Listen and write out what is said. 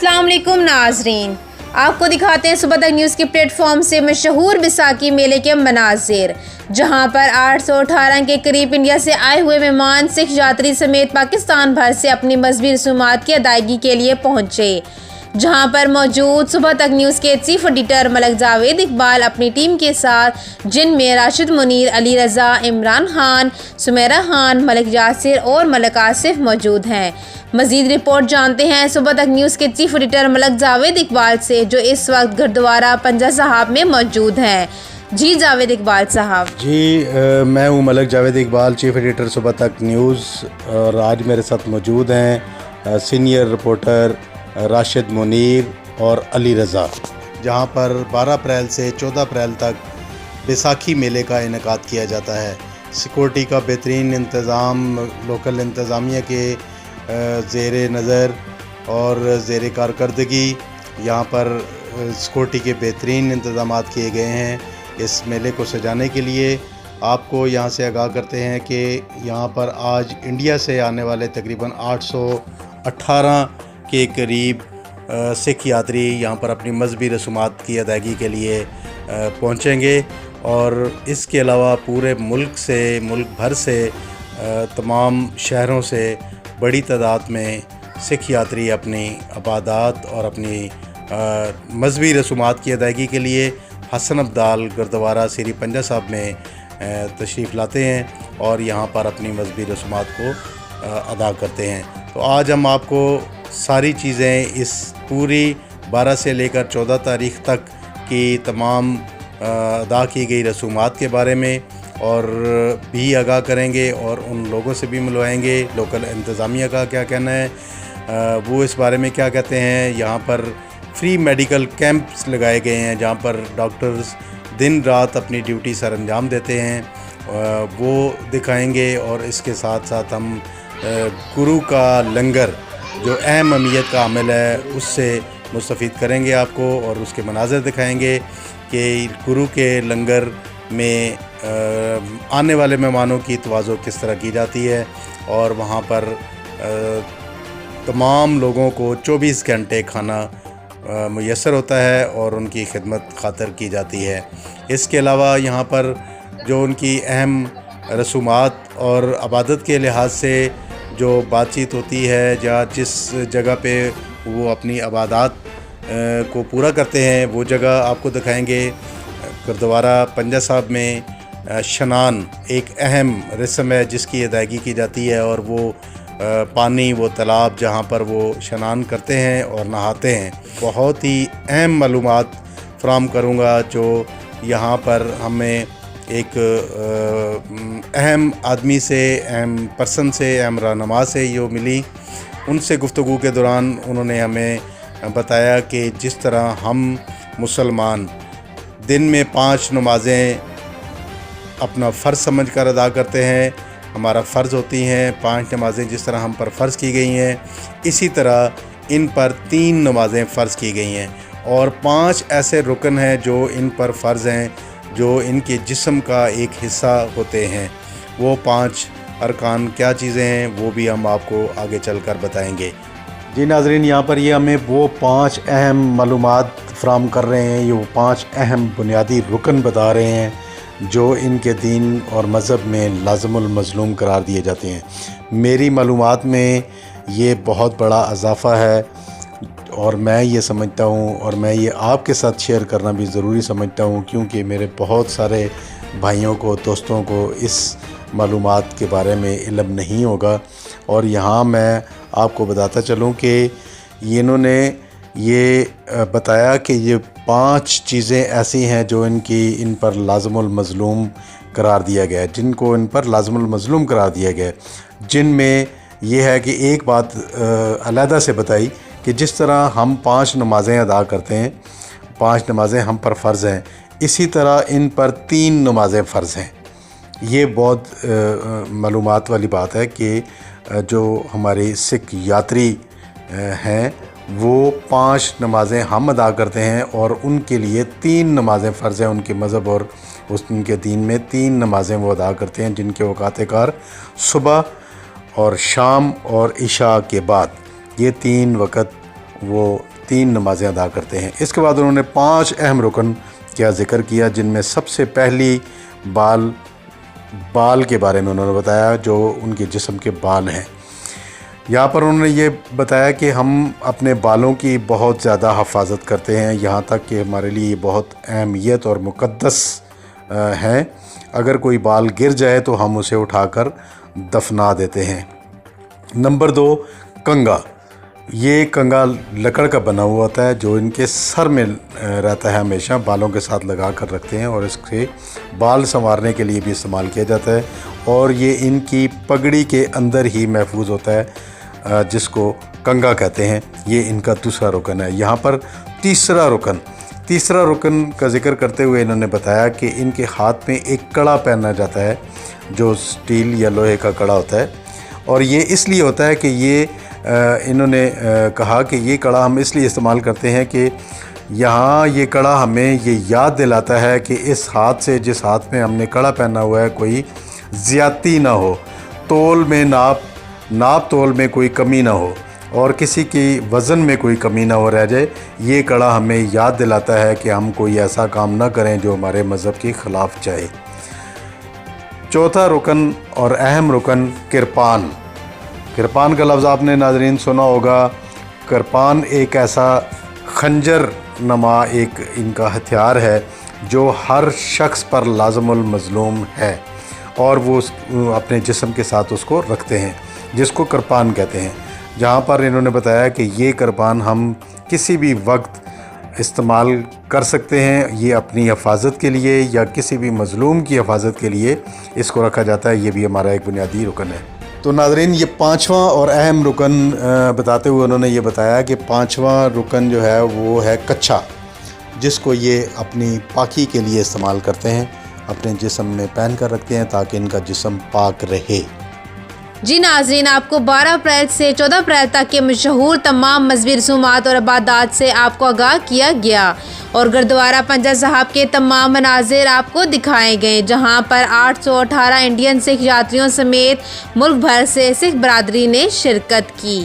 अस्सलाम वालेकुम नाजरीन, आपको दिखाते हैं सुबह तक न्यूज़ के प्लेटफॉर्म से मशहूर बैसाखी मेले के मनाजिर, जहां पर 818 के करीब इंडिया से आए हुए मेहमान सिख यात्री समेत पाकिस्तान भर से अपनी मजहबी रसूमात की अदायगी के लिए पहुंचे। जहां पर मौजूद सुबह तक न्यूज़ के चीफ एडिटर मलक जावेद इकबाल अपनी टीम के साथ, जिनमें राशिद मुनीर, अली रज़ा, इमरान खान, सुमेरा खान, मलिक यासिर और मलिक आसिफ मौजूद हैं। मज़ीद रिपोर्ट जानते हैं सुबह तक न्यूज़ के चीफ एडिटर मलक जावेद इकबाल से, जो इस वक्त गुरुद्वारा पंजा साहब में मौजूद हैं। जी जावेद इकबाल साहब। जी मैं हूँ मलक जावेद इकबाल, चीफ एडिटर सुबह तक न्यूज़, और आज मेरे साथ मौजूद हैं सीनियर रिपोर्टर राशिद मुनीर और अली रज़ा, जहाँ पर 12 अप्रैल से 14 अप्रैल तक बैसाखी मेले का इनेकाद किया जाता है। सिक्योरिटी का बेहतरीन इंतज़ाम लोकल इंतज़ामिया के ज़ेर नज़र और ज़ेर कारकर्दगी यहाँ पर सिक्योरिटी के बेहतरीन इंतज़ाम किए गए हैं। इस मेले को सजाने के लिए आपको यहाँ से आगाह करते हैं कि यहाँ पर आज इंडिया से आने वाले तकरीबन 818 के करीब सिख यात्री यहाँ पर अपनी मजहबी रसूमात की अदायगी के लिए पहुँचेंगे, और इसके अलावा पूरे मुल्क भर से तमाम शहरों से बड़ी तादाद में सिख यात्री अपनी इबादत और अपनी मजहबी रसूमात की अदायगी के लिए हसन अब्दाल गुरुद्वारा श्री पंजा साहब में तशरीफ़ लाते हैं और यहाँ पर अपनी मजहबी रसूमात को अदा करते हैं। तो आज हम आपको सारी चीज़ें इस पूरी 12 से लेकर 14 तारीख़ तक की तमाम अदा की गई रसूमात के बारे में और भी आगाह करेंगे, और उन लोगों से भी मिलवाएंगे लोकल इंतज़ामिया का क्या कहना है, वो इस बारे में क्या कहते हैं। यहाँ पर फ्री मेडिकल कैंप्स लगाए गए हैं जहाँ पर डॉक्टर्स दिन रात अपनी ड्यूटी सर अंजाम देते हैं, वो दिखाएंगे। और इसके साथ साथ हम गुरु का लंगर जो अहम अहमियत का अमल है उससे मुस्तफ़ीद करेंगे आपको, और उसके मनाज़र दिखाएंगे कि गुरु के लंगर में आने वाले मेहमानों की तवाज़ो किस तरह की जाती है, और वहाँ पर तमाम लोगों को 24 घंटे खाना मुयस्सर होता है और उनकी खिदमत खातर की जाती है। इसके अलावा यहाँ पर जो उनकी अहम रसूमात और इबादत के लिहाज से जो बातचीत होती है, या जिस जगह पे वो अपनी इबादत को पूरा करते हैं वो जगह आपको दिखाएंगे। गुरुद्वारा पंजा साहब में शनान एक अहम रस्म है जिसकी अदायगी की जाती है, और वो पानी, वो तालाब जहाँ पर वो शनान करते हैं और नहाते हैं। बहुत ही अहम मालूमात फ़राहम करूँगा जो यहाँ पर हमें एक अहम आदमी से, अहम पर्सन से, अहम रहनुमा से जो मिली। उनसे गुफ्तगू के दौरान उन्होंने हमें बताया कि जिस तरह हम मुसलमान दिन में 5 नमाज़ें अपना फ़र्ज़ समझ कर अदा करते हैं, हमारा फ़र्ज़ होती हैं 5 नमाज़ें जिस तरह हम पर फ़र्ज़ की गई हैं, इसी तरह इन पर 3 नमाज़ें फ़र्ज़ की गई हैं, और 5 ऐसे रुकन हैं जो इन पर फ़र्ज़ हैं, जो इनके जिस्म का एक हिस्सा होते हैं। वो 5 अरकान क्या चीज़ें हैं वो भी हम आपको आगे चलकर बताएंगे। जी नाज़रीन, यहाँ पर ये हमें वो 5 अहम मालूमात फ़राहम कर रहे हैं, ये वो 5 अहम बुनियादी रुकन बता रहे हैं जो इनके दीन और मज़हब में लाज़िमुल मज़लूम करार दिए जाते हैं। मेरी मालूमात में ये बहुत बड़ा इजाफ़ा है, और मैं ये समझता हूँ, और मैं ये आपके साथ शेयर करना भी ज़रूरी समझता हूँ, क्योंकि मेरे बहुत सारे भाइयों को, दोस्तों को इस मालूमात के बारे में इल्म नहीं होगा। और यहाँ मैं आपको बताता चलूँ कि इन्होंने ये बताया कि ये 5 चीज़ें ऐसी हैं जो इन पर लाज़िमुल मज़लूम करार दिया गया है, जिनको इन पर लाज़िमुल मज़लूम करार दिया गया है। जिनमें यह है कि एक बात अलहदा से बताई कि जिस तरह हम 5 नमाज़ें अदा करते हैं, 5 नमाज़ें हम पर फ़र्ज़ हैं, इसी तरह इन पर 3 नमाज़ें फ़र्ज़ हैं। ये बहुत मालूमात वाली बात है कि जो हमारे सिख यात्री हैं वो 5 नमाज़ें हम अदा करते हैं, और उनके लिए 3 नमाज़ें फ़र्ज़ हैं। उनके मज़हब और उनके दीन में 3 नमाज़ें वो अदा करते हैं, जिनके औक़ात-ए-कार सुबह और शाम और इशा के बाद, ये 3 वक़्त वो 3 नमाज़ें अदा करते हैं। इसके बाद उन्होंने 5 अहम रुकन का ज़िक्र किया, जिनमें सबसे पहली बाल के बारे में उन्होंने बताया, जो उनके जिस्म के बाल हैं। यहाँ पर उन्होंने ये बताया कि हम अपने बालों की बहुत ज़्यादा हिफाजत करते हैं, यहाँ तक कि हमारे लिए ये बहुत अहमियत और मुक़द्दस हैं। अगर कोई बाल गिर जाए तो हम उसे उठाकर दफना देते हैं। नंबर 2, कंघा। ये कंघा लकड़ का बना हुआ होता है, जो इनके सर में रहता है, हमेशा बालों के साथ लगा कर रखते हैं और इससे बाल संवारने के लिए भी इस्तेमाल किया जाता है। और ये इनकी पगड़ी के अंदर ही महफूज होता है, जिसको कंघा कहते हैं। ये इनका दूसरा रुकन है। यहाँ पर तीसरा रुकन का ज़िक्र करते हुए इन्होंने बताया कि इनके हाथ में एक कड़ा पहना जाता है, जो स्टील या लोहे का कड़ा होता है। और ये इसलिए होता है कि ये इन्होंने कहा कि ये कड़ा हम इसलिए इस्तेमाल करते हैं कि यहाँ ये कड़ा हमें ये याद दिलाता है कि इस हाथ से, जिस हाथ में हमने कड़ा पहना हुआ है, कोई ज़्यादती ना हो, तोल में नाप तोल में कोई कमी ना हो और किसी की वज़न में कोई कमी ना हो रह जाए। ये कड़ा हमें याद दिलाता है कि हम कोई ऐसा काम ना करें जो हमारे मज़हब के ख़िलाफ़ जाए। चौथा रुकन और अहम रुकन किरपान का लफ्ज़ आपने नाज़रीन सुना होगा। किरपान एक ऐसा खंजर नमा एक इनका हथियार है जो हर शख्स पर लाज़िमुल मज़लूम है और वो अपने जिस्म के साथ उसको रखते हैं, जिसको किरपान कहते हैं। जहाँ पर इन्होंने बताया कि ये किरपान हम किसी भी वक्त इस्तेमाल कर सकते हैं। ये अपनी हिफाजत के लिए या किसी भी मज़लूम की हिफाजत के लिए इसको रखा जाता है। ये भी हमारा एक बुनियादी रुकन है। तो नाज़रीन, ये 5वां और अहम रुकन बताते हुए उन्होंने ये बताया कि 5वां रुकन जो है वो है कच्छा, जिसको ये अपनी पाकी के लिए इस्तेमाल करते हैं, अपने जिस्म में पहन कर रखते हैं ताकि इनका जिस्म पाक रहे। जी नाज़रीन, आपको 12 अप्रैल से 14 अप्रैल तक के मशहूर तमाम मज़हबी रसूमात और इबादत से आपको आगाह किया गया और गुरुद्वारा पंजा साहब के तमाम मनाजिर आपको दिखाए गए, जहां पर 818 इंडियन सिख यात्रियों समेत मुल्क भर से सिख बरादरी ने शिरकत की।